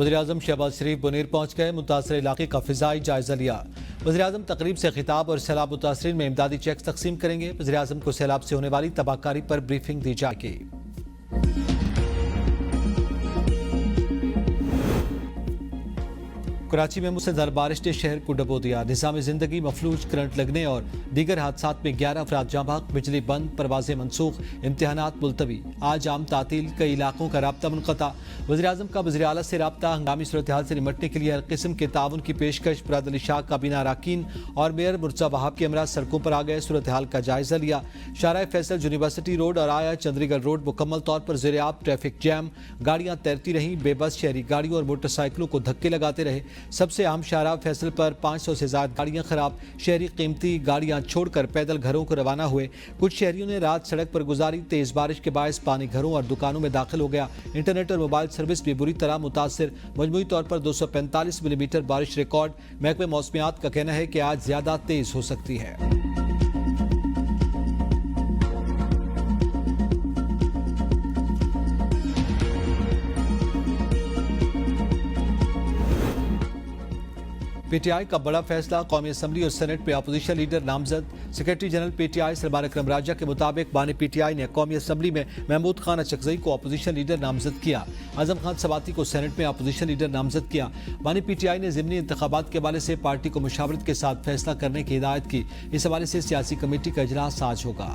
वज़ीर-ए-आज़म शहबाज शरीफ बुनीर पहुँच गए, मुतासर इलाके का फ़िज़ाई जायज़ा लिया। वज़ीर-ए-आज़म तकरीब से खिताब और सैलाब मुतासरीन में इमदादी चेक्स तकसीम करेंगे। वज़ीर-ए-आज़म को सैलाब से होने वाली तबाहकारी पर ब्रीफिंग दी जाएगी। कराची में मुसलधार बारिश ने शहर को डबो दिया। निज़ाम ज़िंदगी मफलूज, करंट लगने और दीगर हादसात में 11 अफराद जाँ बहक, बिजली बंद, परवाज़ें मनसूख, इम्तिहानात मुलतवी। आज आम तातील, कई इलाकों का राब्ता मुनक़ता। वज़ीर-ए-आज़म का वज़ीर आला से राब्ता। हंगामी सूरत हाल से निमटने के लिए हर किस्म के ताउन की पेशकश। मुराद अली शाह काबीना अरकान और मेयर मुर्तज़ा वहाब के हमरा सड़कों पर आ गए, सूरत हाल का जायज़ा लिया। शाहराह फैसल, यूनिवर्सिटी रोड और आया चंद्रीगढ़ रोड मुकम्मल तौर पर ज़ेर-ए-आब। ट्रैफिक जैम, गाड़ियाँ तैरती रहीं। बेबस शहरी गाड़ियों और मोटरसाइकिलों को धक्के लगाते रहे। सबसे अहम शाहराह फैसल पर 500 से ज़्यादा गाड़ियां खराब। शहरी कीमती गाड़ियां छोड़कर पैदल घरों को रवाना हुए। कुछ शहरियों ने रात सड़क पर गुजारी। तेज बारिश के बायस पानी घरों और दुकानों में दाखिल हो गया। इंटरनेट और मोबाइल सर्विस भी बुरी तरह मुतासिर। मजमूई तौर पर 245 मिलीमीटर बारिश रिकॉर्ड। महकमे मौसमियात का कहना है कि आज ज्यादा तेज हो सकती है। पीटीआई का बड़ा फैसला, कौमी असम्बली और सेनेट में अपोजिशन लीडर नामजद। सेक्रेटरी जनरल पीटीआई सलमान अकरम राजा के मुताबिक बानी पीटीआई ने कौमी असम्बली में महमूद खान अचकजई को अपोजिशन लीडर नामजद किया। आजम खान सवाती को सेनेट में अपोजिशन लीडर नामजद किया। बानी पीटीआई ने ज़िमनी इंतखाबात के हवाले से पार्टी को मुशावरत के साथ फैसला करने की हिदायत की। इस हवाले से सियासी कमेटी का इजलास आज होगा।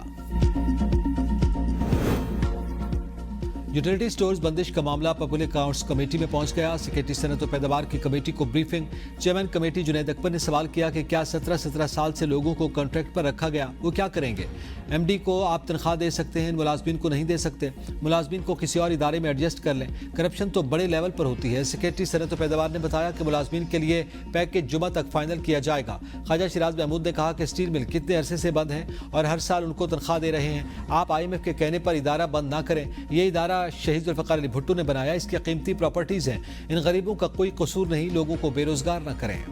यूटिलिटी स्टोर्स बंदिश का मामला पब्लिक अकाउंट्स कमेटी में पहुंच गया। सेक्रेटरी सनत और पैदावार की कमेटी को briefing. Chairman committee Junaid Akbar ने सवाल किया कि क्या 17 साल से लोगों को कॉन्ट्रैक्ट पर रखा गया, वो क्या करेंगे? एमडी को आप तनख्वाह दे सकते हैं, मुलाजमीन को नहीं दे सकते। मुलाजमीन को किसी और इदारे में एडजस्ट कर लें। करप्शन तो बड़े लेवल पर होती है। सेक्रेटरी सनत और पैदावार ने बताया कि मुलाजमीन के लिए पैकेज जुमा तक फाइनल किया जाएगा। ख्वाजा शिराज महमूद ने कहा कि स्टील मिल कितने अरसे से बंद है और हर साल उनको तनख्वाह दे रहे हैं। आप IMF के कहने पर इदारा बंद ना करें। ये इदारा शहीद जुल्फ़िकार अली भुट्टो ने बनाया। इसकी कीमती प्रॉपर्टीज हैं। इन गरीबों का कोई कसूर नहीं। लोगों को बेरोजगार न करें।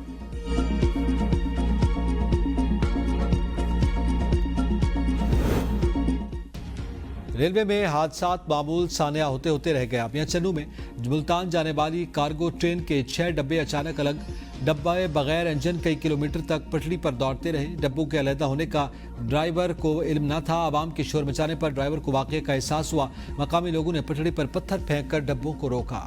रेलवे में हादसात मामूल सानिया होते होते रह गया। मियां चन्नू में मुल्तान जाने वाली कार्गो ट्रेन के 6 डब्बे अचानक अलग। डब्बे बगैर इंजन कई किलोमीटर तक पटरी पर दौड़ते रहे। डब्बों के अलहदा होने का ड्राइवर को इल्म न था। आवाम के शोर मचाने पर ड्राइवर को वाक़े का एहसास हुआ। मकामी लोगों ने पटड़ी पर पत्थर फेंक कर डब्बों को रोका।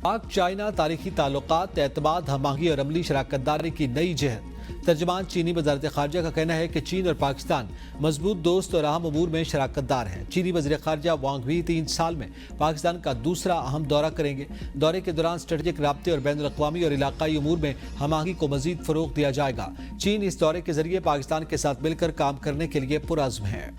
पाक चाइना तारीखी ताल्लुकात, एतमाद, हमाही और अमली शराकतदारी की नई जहद। तर्जमान चीनी वज़ारत ख़ारजा का कहना है कि चीन और पाकिस्तान मजबूत दोस्त और अहम अमूर में शराकतदार हैं। चीनी वज़ीर ख़ारजा वांग वी 3 साल में पाकिस्तान का दूसरा अहम दौरा करेंगे। दौरे के दौरान स्ट्रेटेजिक राब्ते और बैनुल अक़वामी और इलाकाई अमूर में हमाही को मज़ीद फ़रोग़ दिया जाएगा। चीन इस दौरे के ज़रिए पाकिस्तान के साथ मिलकर काम करने के लिए पुरअज़्म है।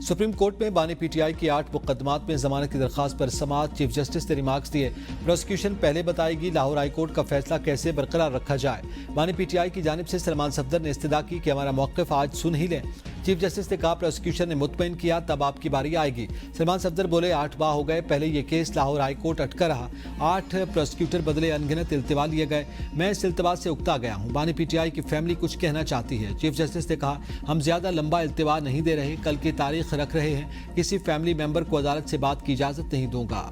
सुप्रीम कोर्ट में बानी पीटीआई की 8 मुकदमात में जमानत की दरख्वास्त पर समाअत। चीफ जस्टिस ने रिमार्क्स दिए। प्रोसिक्यूशन पहले बताएगी लाहौर हाई कोर्ट का फैसला कैसे बरकरार रखा जाए। बानी पीटीआई की जानिब से सलमान सफदर ने इस्तदा की कि हमारा मौक़िफ़ आज सुन ही लें। चीफ जस्टिस ने कहा प्रोसिक्यूशन ने मुतमईन किया, तब आपकी बारी आएगी। सलमान सफदर बोले 8 माह हो गए, पहले ये केस लाहौर हाई कोर्ट अटका रहा। 8 प्रोसिक्यूटर बदले, अनगिनत इल्तिवा लिए गए। मैं इस इल्तिवा से उकता गया हूँ। बानी पीटीआई की फैमिली कुछ कहना चाहती है। चीफ जस्टिस ने कहा हम ज्यादा लंबा इल्तिवा नहीं दे रहे, कल की तारीख रख रहे हैं। किसी फैमिली मेंबर को अदालत से बात की इजाजत नहीं दूंगा।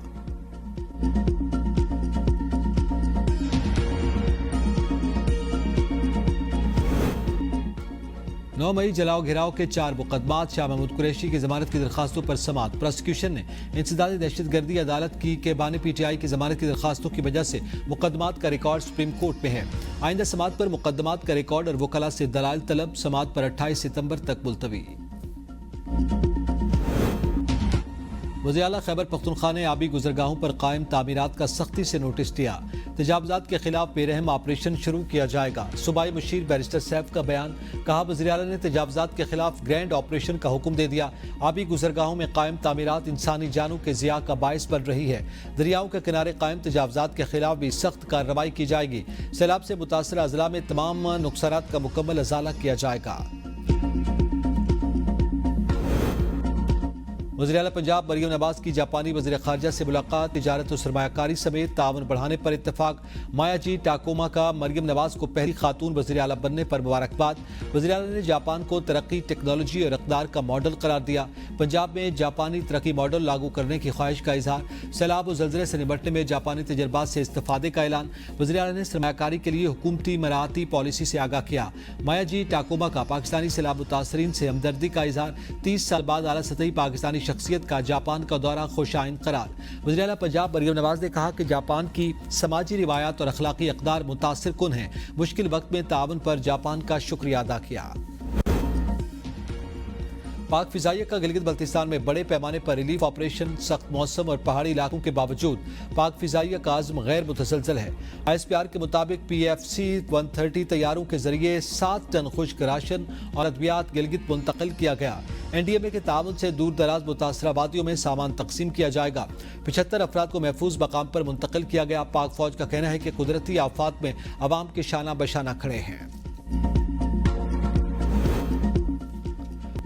9 मई जलाओ घिराव के 4 मुकदमात। शाह महमूद कुरैशी की जमानत की दरखास्तों पर समाअत। प्रोसिक्यूशन ने इंसदादी दहशतगर्दी अदालत की के बानी पीटीआई की जमानत की दरखास्तों की वजह से मुकदमात का रिकॉर्ड सुप्रीम कोर्ट में है। आइंदा समाअत पर मुकदमात का रिकॉर्ड और वकला से दलाल तलब। समाअत पर 28 सितंबर तक मुलतवी। वज़ीर आला खैबर पख्तूनख्वा ने आबी गुजरगाहों पर कायम तामीरात का सख्ती से नोटिस दिया। तजावुज़ात के खिलाफ बेरहम ऑपरेशन शुरू किया जाएगा। सूबाई मुशीर बैरिस्टर सैफ का बयान। कहा वज़ीर आला ने तजावुज़ात के खिलाफ ग्रैंड ऑपरेशन का हुक्म दे दिया। आबी गुजरगाहों में कायम तामीरात इंसानी जानों के ज़िया का बायस बन रही है। दरियाओं के किनारे कायम तजावुज़ात के खिलाफ भी सख्त कार्रवाई की जाएगी। सैलाब से मुतासर अजला में तमाम नुकसानात का मुकम्मल अजाला किया जाएगा। वज़ीर आला पंजाब मरियम नवाज की जापानी वज़ीर ख़ारजा से मुलाकात, तिजारत और सरमायाकारी समेत ताउन बढ़ाने पर इत्तफाक। माया जी टाकोमा का मरियम नवाज को पहली खातून वज़ीर आला बनने पर मुबारकबाद। वज़ीर आला ने जापान को तरक्की, टेक्नोलॉजी और इक़्तिदार का मॉडल करार दिया। पंजाब में जापानी तरक्की मॉडल लागू करने की ख्वाहिश का इजहार। सैलाब और ज़लज़ले से निपटने में जापानी तजर्बात से इस्तेफादे का ऐलान। वज़ीर आला ने सरमायाकारी के लिए हुकूमती मराती पॉलिसी से आगाह किया। माया जी टाकोमा का पाकिस्तानी सैलाब मुतासरीन से हमदर्दी का इजहार। 30 साल बाद आला सतही पाकिस्तानी शख्सियत का जापान का दौरा खुशाइन करार। वज़ीर आला पंजाब मरियम नवाज ने कहा कि जापान की समाजी रिवायात और अखलाकी इक़्तिदार मुतासिर कुन है। मुश्किल वक्त में ताउन पर जापान का शुक्रिया अदा किया। पाक फिजाइया का गिलगित बल्तिस्तान में बड़े पैमाने पर रिलीफ ऑपरेशन। सख्त मौसम और पहाड़ी इलाकों के बावजूद पाक फिजाइया का आज़म गैर मुतसलसल है। ISPR के मुताबिक PFC 130 तैयारों के जरिए 7 टन खुश्क राशन और अद्वियात गिलगित मुंतकिल किया गया। NDMA के ताउन से दूर दराज मुतासरा वादियों में सामान तकसीम किया जाएगा। 75 अफराद को महफूज मकाम पर मुंतकिल किया गया। पाक फौज का कहना है कि कुदरती आफात में अवाम के शाना बशाना खड़े हैं।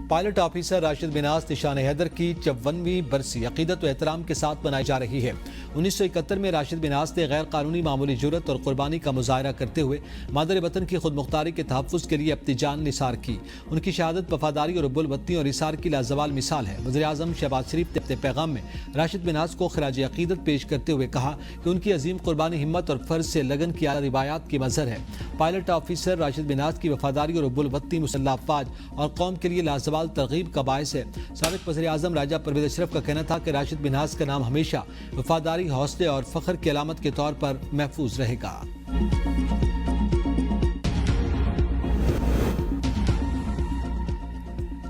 पायलट ऑफिसर राशिद मिनाज निशान हैदर की 54वीं बरसी अकीदत व एहतराम के साथ मनाई जा रही है। 1971 में राशिद मिनाज ने गैर कानूनी मामूली जुर्रत और कुर्बानी का मुजाहरा करते हुए मादर वतन की खुद मुख्तारी के तहफ़्फ़ुज़ के लिए अपनी जान निसार की। उनकी शहादत वफादारी और रुब्बुल वतनी और इसार की लाजवाल मिसाल है। वज़ीर आज़म शहबाज शरीफ ने अपने पैगाम में राशिद मिनाज को खराज अकीदत पेश करते हुए कहा कि उनकी अजीम कुर्बानी, हिम्मत और फ़र्ज से लगन की आला रिवायात की मज़हर है। पायलट ऑफिसर राशिद मिनाज की वफादारी और रुब्बुल वतनी मुसल्लह अफ़वाज और कौम के लिए लाजवाल तरगीब का बायस है। साबिक़ वज़ीर आज़म राजा परवेज़ अशरफ का कहना था कि राशिद मिनाज का नाम हमेशा वफादारी, हौसले और फ़ख्र की अलामत के तौर पर महफूज रहेगा।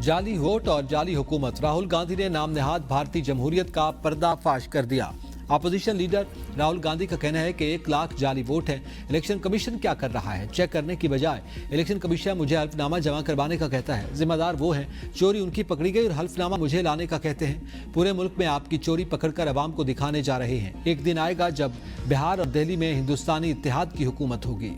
जाली वोट और जाली हुकूमत, राहुल गांधी ने नाम नेहाद भारतीय जमहूरियत का पर्दाफाश कर दिया। अपोजिशन लीडर राहुल गांधी का कहना है कि 1 लाख जाली वोट है। इलेक्शन कमीशन क्या कर रहा है? चेक करने की बजाय इलेक्शन कमीशन मुझे हल्फनामा जमा करवाने का कहता है। जिम्मेदार वो हैं, चोरी उनकी पकड़ी गई और हल्फनामा मुझे लाने का कहते हैं। पूरे मुल्क में आपकी चोरी पकड़कर अवाम को दिखाने जा रहे हैं। एक दिन आएगा जब बिहार और दिल्ली में हिंदुस्तानी इत्तेहाद की हुकूमत होगी।